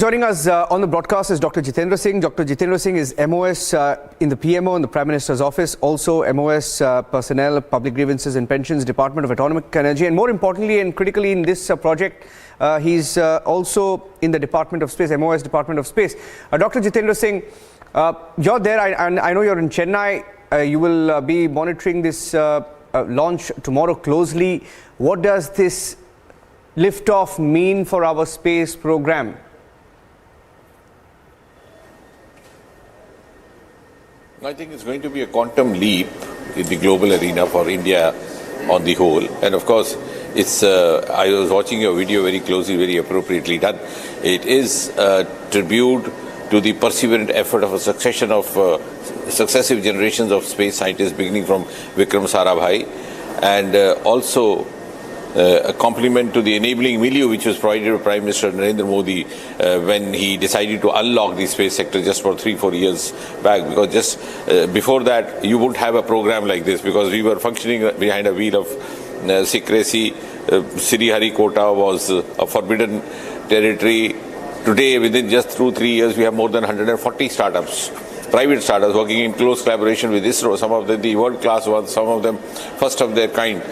Joining us on the broadcast is Dr. Jitendra Singh. Dr. Jitendra Singh is MOS in the PMO in the Prime Minister's office, also MOS Personnel, Public Grievances and Pensions, Department of Atomic Energy, and more importantly and critically in this project, he's also in the Department of Space, MOS Department of Space. Dr. Jitendra Singh, you're there, and I know you're in Chennai. You will be monitoring this launch tomorrow closely. What does this liftoff mean for our space program? I think it's going to be a quantum leap in the global arena for India on the whole. And of course, it's. I was watching your video very closely, very appropriately done. It is a tribute to the perseverant effort of a succession of successive generations of space scientists, beginning from Vikram Sarabhai, and also a compliment to the enabling milieu which was provided by Prime Minister Narendra Modi when he decided to unlock the space sector just for 3-4 years back, because just before that you wouldn't have a program like this, because we were functioning behind a wheel of secrecy. Sriharikota was a forbidden territory. Today, within just 2-3 years, we have more than 140 startups, private startups working in close collaboration with ISRO, some of them the world-class ones, some of them first of their kind.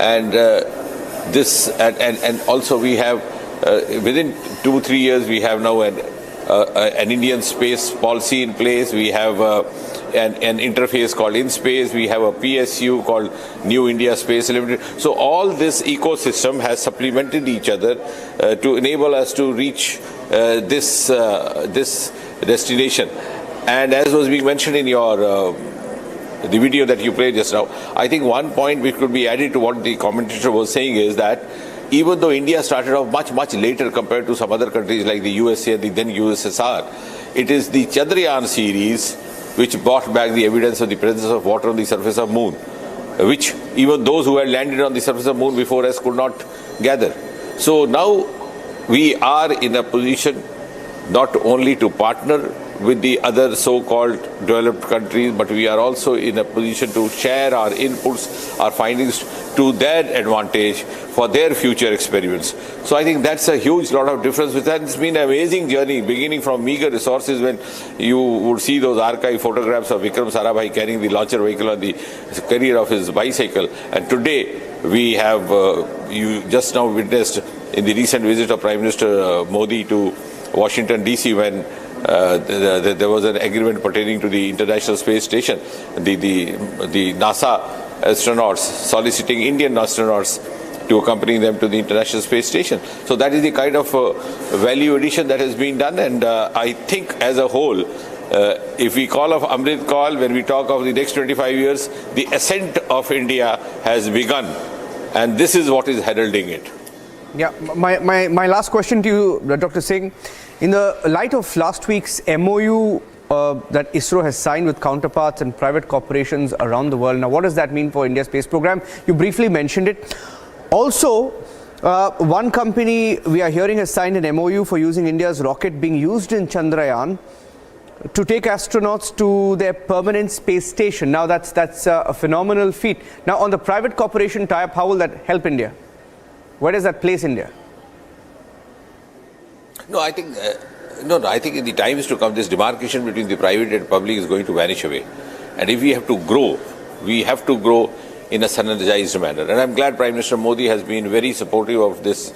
And and also we have within 2-3 years we have now an Indian space policy in place. We have an interface called InSpace. We have a PSU called New India Space Limited. So all this ecosystem has supplemented each other to enable us to reach this destination. And as was being mentioned in your the video that you played just now, I think one point which could be added to what the commentator was saying is that even though India started off much later compared to some other countries like the USA, the then USSR, it is the Chandrayaan series which brought back the evidence of the presence of water on the surface of moon, which even those who had landed on the surface of moon before us could not gather. So now we are in a position not only to partner with the other so-called developed countries, but we are also in a position to share our inputs, our findings to their advantage for their future experiments. So I think that's a huge lot of difference with that. It's been an amazing journey, beginning from meager resources when you would see those archive photographs of Vikram Sarabhai carrying the launcher vehicle on the carrier of his bicycle. And today we have, you just now witnessed in the recent visit of Prime Minister Modi to Washington DC, when there was an agreement pertaining to the International Space Station, the NASA astronauts soliciting Indian astronauts to accompany them to the International Space Station. So that is the kind of value addition that has been done. And I think as a whole, if we call of Amrit Kaul, when we talk of the next 25 years, the ascent of India has begun. And this is what is heralding it. Yeah, my last question to you, Dr. Singh. In the light of last week's MOU that ISRO has signed with counterparts and private corporations around the world, now what does that mean for India's space program? You briefly mentioned it. Also, one company we are hearing has signed an MOU for using India's rocket being used in Chandrayaan to take astronauts to their permanent space station. Now that's a phenomenal feat. Now on the private corporation tie-up, how will that help India? Where does that place India? No, I think I think in the times to come, this demarcation between the private and public is going to vanish away. And if we have to grow, we have to grow in a synergized manner. And I'm glad Prime Minister Modi has been very supportive of this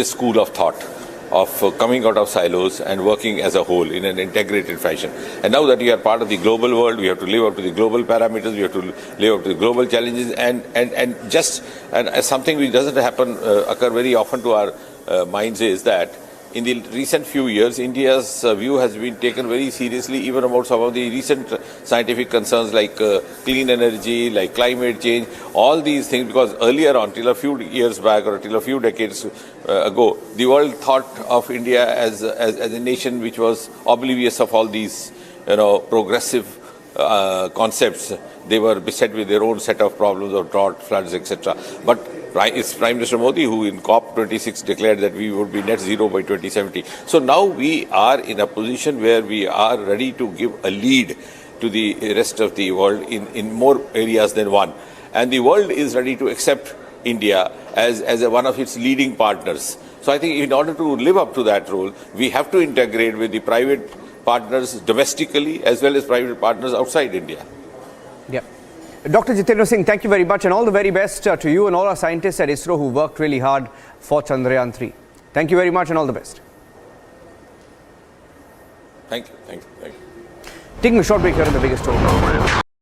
school of thought, of coming out of silos and working as a whole in an integrated fashion. And now that we are part of the global world, we have to live up to the global parameters, we have to live up to the global challenges, and something which doesn't occur very often to our minds is that in the recent few years, India's view has been taken very seriously, even about some of the recent scientific concerns like clean energy, like climate change, all these things, because earlier on, till a few years back or till a few decades ago, the world thought of India as a nation which was oblivious of all these, progressive concepts. They were beset with their own set of problems of drought, floods, etc. But it's Prime Minister Modi who in COP26 declared that we would be net zero by 2070. So now we are in a position where we are ready to give a lead to the rest of the world in more areas than one. And the world is ready to accept India as one of its leading partners. So I think in order to live up to that role, we have to integrate with the private partners domestically as well as private partners outside India. Yeah. Dr. Jitendra Singh, thank you very much, and all the very best to you and all our scientists at ISRO who worked really hard for Chandrayaan 3. Thank you very much and all the best. Thank you. Thank you. Thank you. Taking a short break here on The Biggest Story.